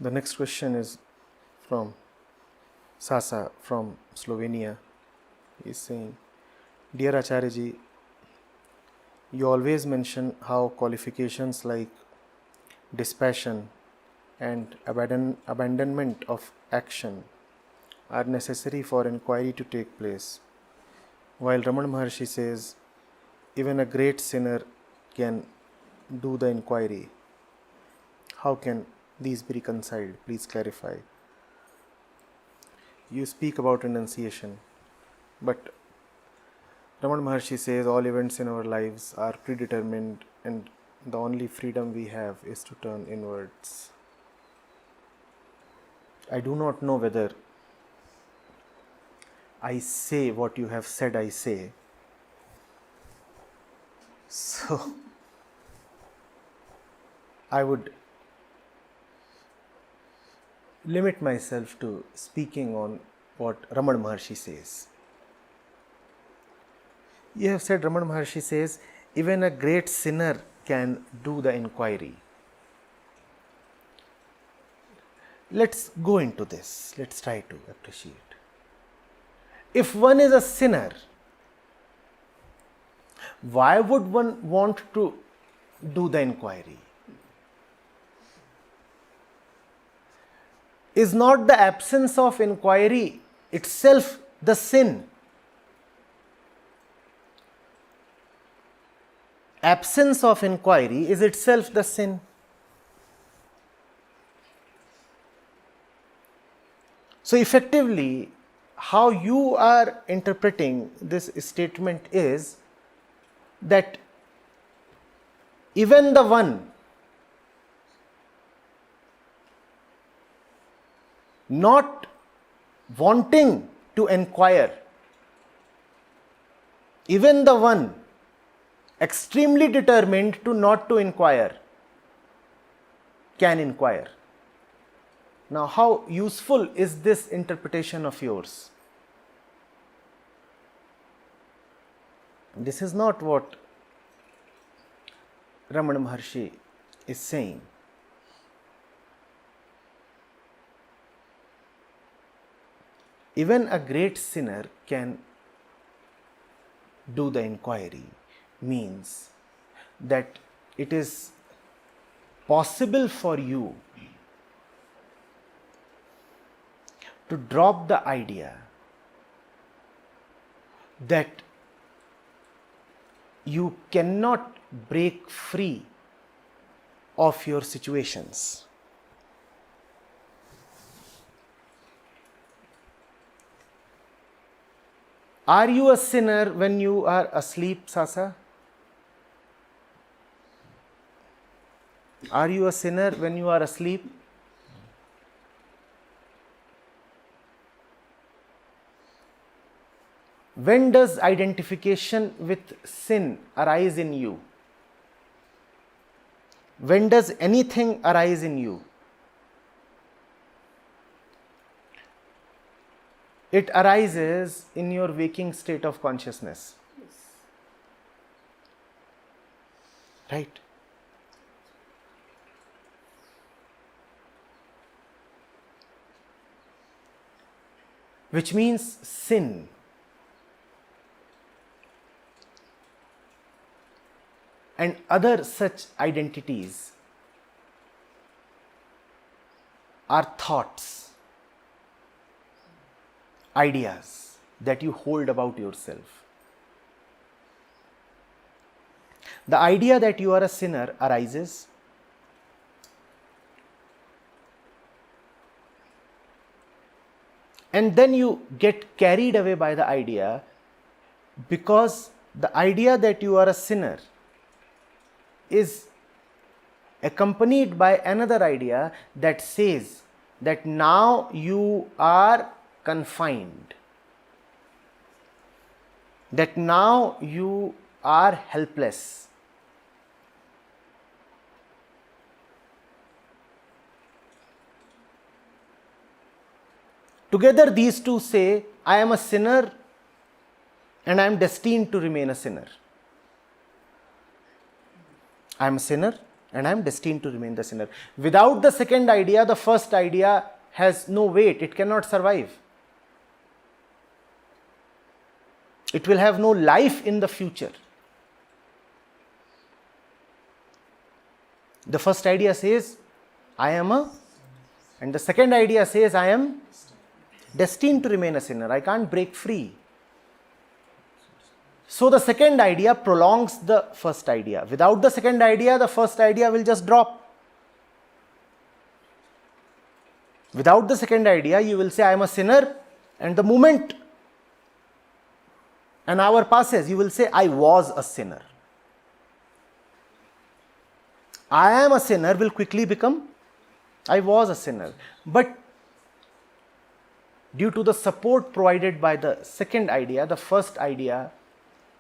The next question is from Sasa from Slovenia. He is saying, Dear Acharya ji, you always mention how qualifications like dispassion and abandonment of action are necessary for inquiry to take place, while Ramana Maharishi says even a great sinner can do the inquiry. How can these be reconciled? Please clarify. You speak about renunciation, but Ramana Maharishi says all events in our lives are predetermined and the only freedom we have is to turn inwards. I do not know whether I say what you have said I say. So, I would limit myself to speaking on what Ramana Maharishi says. You have said Ramana Maharishi says, even a great sinner can do the inquiry. Let's go into this. Let's try to appreciate. If one is a sinner, why would one want to do the inquiry? Is not the absence of inquiry itself the sin? Absence of inquiry is itself the sin. So effectively, how you are interpreting this statement is that even the one not wanting to inquire, even the one extremely determined to not to inquire, can inquire. Now, how useful is this interpretation of yours? This is not what Ramana Maharishi is saying. Even a great sinner can do the inquiry means that it is possible for you to drop the idea that you cannot break free of your situations. Are you a sinner when you are asleep, Sasa? Are you a sinner when you are asleep? When does identification with sin arise in you? When does anything arise in you? It arises in your waking state of consciousness. Right? Which means sin and other such identities are thoughts, ideas that you hold about yourself. The idea that you are a sinner arises, and then you get carried away by the idea, because the idea that you are a sinner is accompanied by another idea that says that now you are confined, that now you are helpless. Together these two say, I am a sinner and I am destined to remain a sinner. I am a sinner and I am destined to remain the sinner. Without the second idea, the first idea has no weight, it cannot survive. It will have no life in the future. The first idea says, I am a, and the second idea says, I am destined to remain a sinner. I can't break free. So the second idea prolongs the first idea. Without the second idea, the first idea will just drop. Without the second idea, you will say, I am a sinner, and the moment an hour passes, you will say, I was a sinner. I am a sinner will quickly become, I was a sinner. But due to the support provided by the second idea, the first idea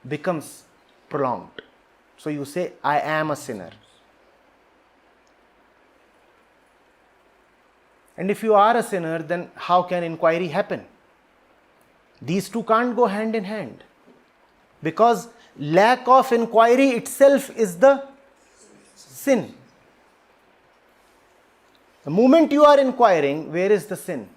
becomes prolonged. So you say, I am a sinner. And if you are a sinner, then how can inquiry happen? These two can't go hand in hand. Because lack of inquiry itself is the sin. The moment you are inquiring, where is the sin?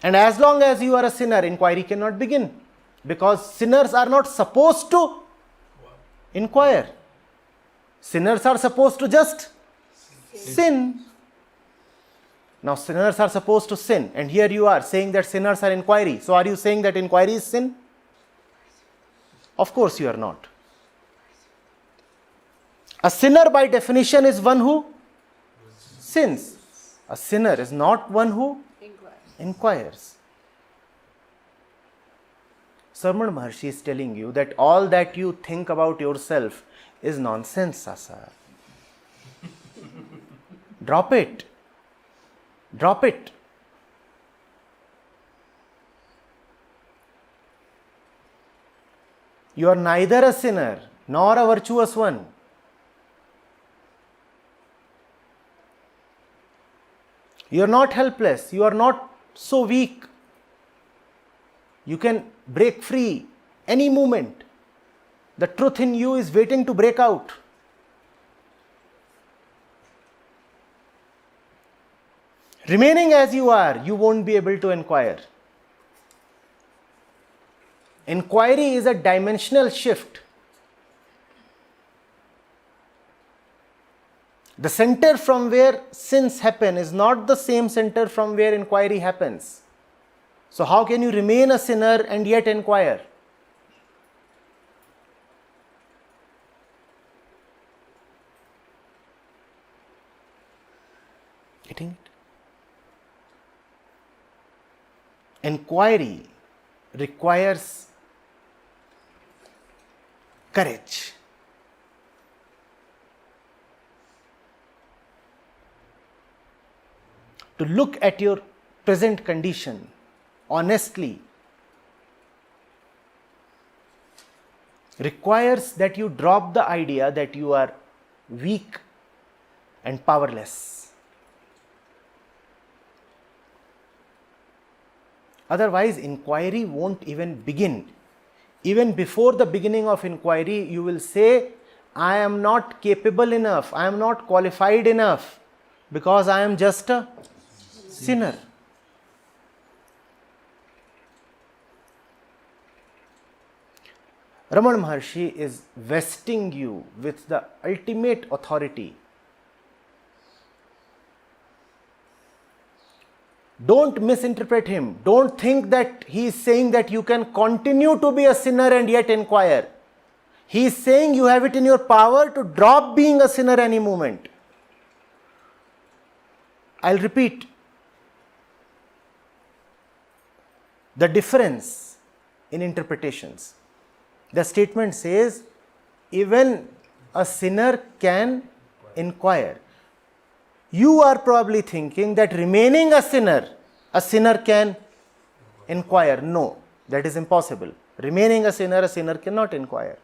And as long as you are a sinner, inquiry cannot begin. Because sinners are not supposed to inquire. Sinners are supposed to just sin. Now sinners are supposed to sin, and here you are saying that sinners are inquiry. So are you saying that inquiry is sin? Of course you are not. A sinner by definition is one who sins. A sinner is not one who inquires. Ramana Maharishi is telling you that all that you think about yourself is nonsense, Sasa. Drop it. Drop it. You are neither a sinner nor a virtuous one. You are not helpless. You are not so weak. You can break free any moment. The truth in you is waiting to break out. Remaining as you are, you won't be able to inquire. Inquiry is a dimensional shift. The center from where sins happen is not the same center from where inquiry happens. So how can you remain a sinner and yet inquire? Getting it? Inquiry requires courage. To look at your present condition honestly requires that you drop the idea that you are weak and powerless. Otherwise, inquiry won't even begin. Even before the beginning of inquiry, you will say, I am not capable enough, I am not qualified enough, because I am just a sinner. Ramana Maharishi is vesting you with the ultimate authority. Don't misinterpret him. Don't think that he is saying that you can continue to be a sinner and yet inquire. He is saying you have it in your power to drop being a sinner any moment. I'll repeat. The difference in interpretations. The statement says, even a sinner can inquire. You are probably thinking that remaining a sinner can inquire. No, that is impossible. Remaining a sinner cannot inquire.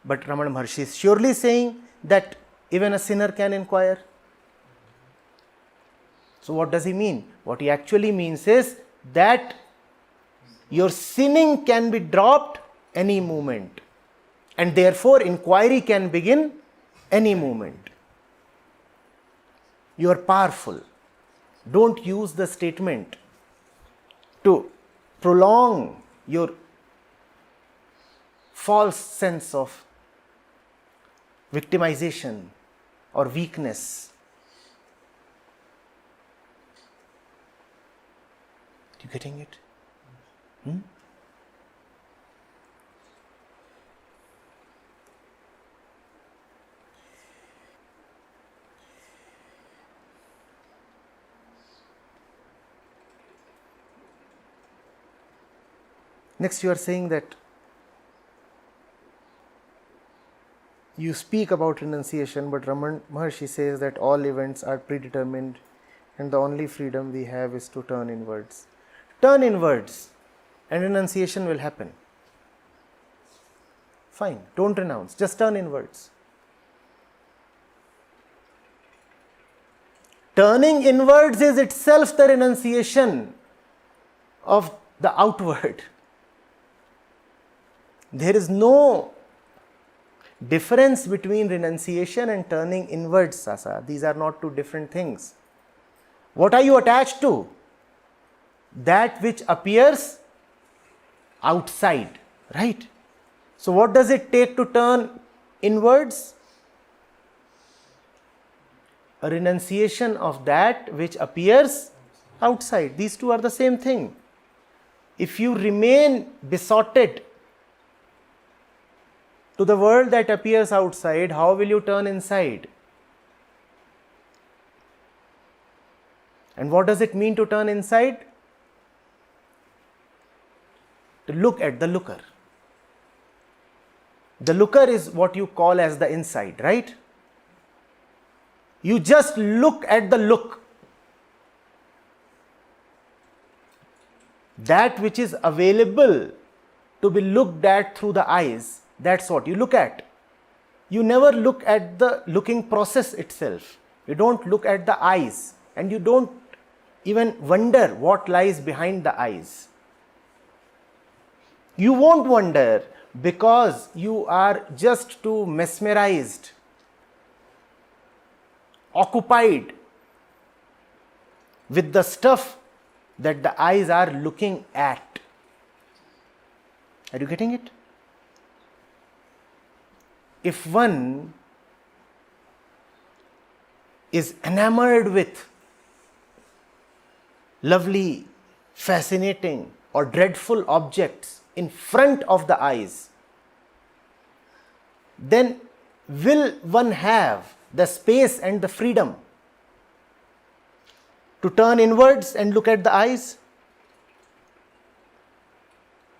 But Ramana Maharishi is surely saying that even a sinner can inquire. So what does he mean? What he actually means is that your sinning can be dropped any moment. And therefore, inquiry can begin any moment. You are powerful. Don't use the statement to prolong your false sense of victimization or weakness. You getting it? Next, you are saying that you speak about renunciation, but Ramana Maharishi says that all events are predetermined and the only freedom we have is to turn inwards. Turn inwards and renunciation will happen. Fine, don't renounce, just turn inwards. Turning inwards is itself the renunciation of the outward. There is no difference between renunciation and turning inwards, Sasa. These are not two different things. What are you attached to? That which appears outside, right? So what does it take to turn inwards? A renunciation of that which appears outside. These two are the same thing. If you remain besotted to the world that appears outside, how will you turn inside? And what does it mean to turn inside? To look at the looker. The looker is what you call as the inside, right? You just look at the look. That which is available to be looked at through the eyes, that's what you look at. You never look at the looking process itself. You don't look at the eyes, and you don't even wonder what lies behind the eyes. You won't wonder because you are just too mesmerized, occupied with the stuff that the eyes are looking at. Are you getting it? If one is enamored with lovely, fascinating or dreadful objects in front of the eyes, then will one have the space and the freedom to turn inwards and look at the eyes?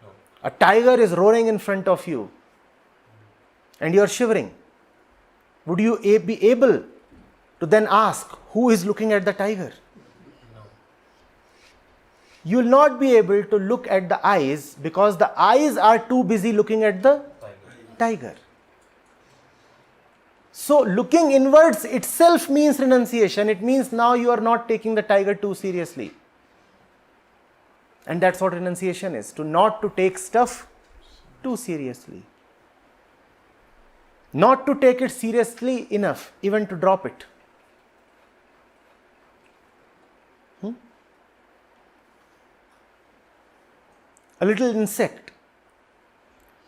No. A tiger is roaring in front of you and you are shivering. Would you be able to then ask, who is looking at the tiger? No. You will not be able to look at the eyes because the eyes are too busy looking at the tiger. So looking inwards itself means renunciation. It means now you are not taking the tiger too seriously. And that's what renunciation is, to not to take stuff too seriously. Not to take it seriously enough, even to drop it. A little insect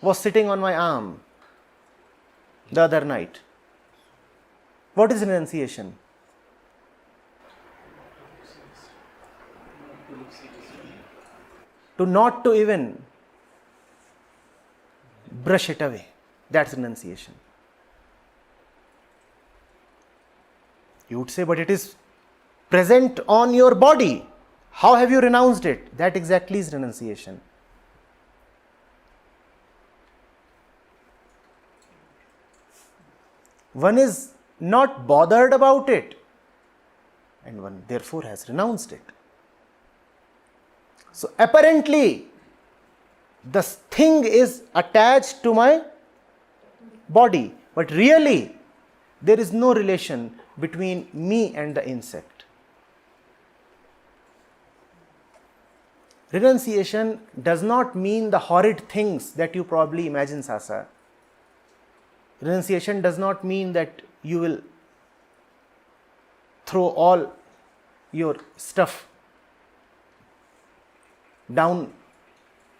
was sitting on my arm the other night. What is renunciation? To not to even brush it away. That's renunciation. You would say, but it is present on your body. How have you renounced it? That exactly is renunciation. One is not bothered about it, and one therefore has renounced it. So apparently, the thing is attached to my body, but really there is no relation between me and the insect. Renunciation does not mean the horrid things that you probably imagine, Sasa. Renunciation does not mean that you will throw all your stuff down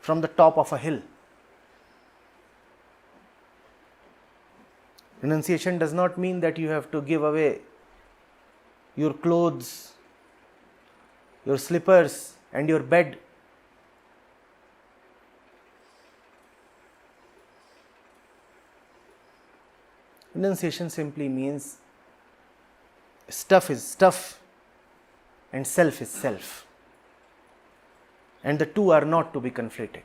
from the top of a hill. Renunciation does not mean that you have to give away your clothes, your slippers, and your bed. Renunciation simply means stuff is stuff and self is self, and the two are not to be conflated.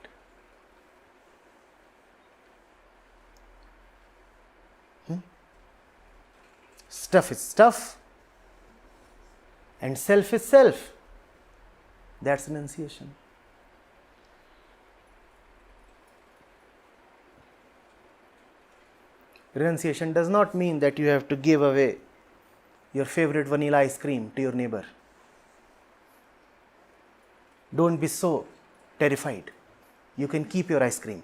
Stuff is stuff and self is self. That's renunciation. Renunciation does not mean that you have to give away your favorite vanilla ice cream to your neighbor. Don't be so terrified. You can keep your ice cream.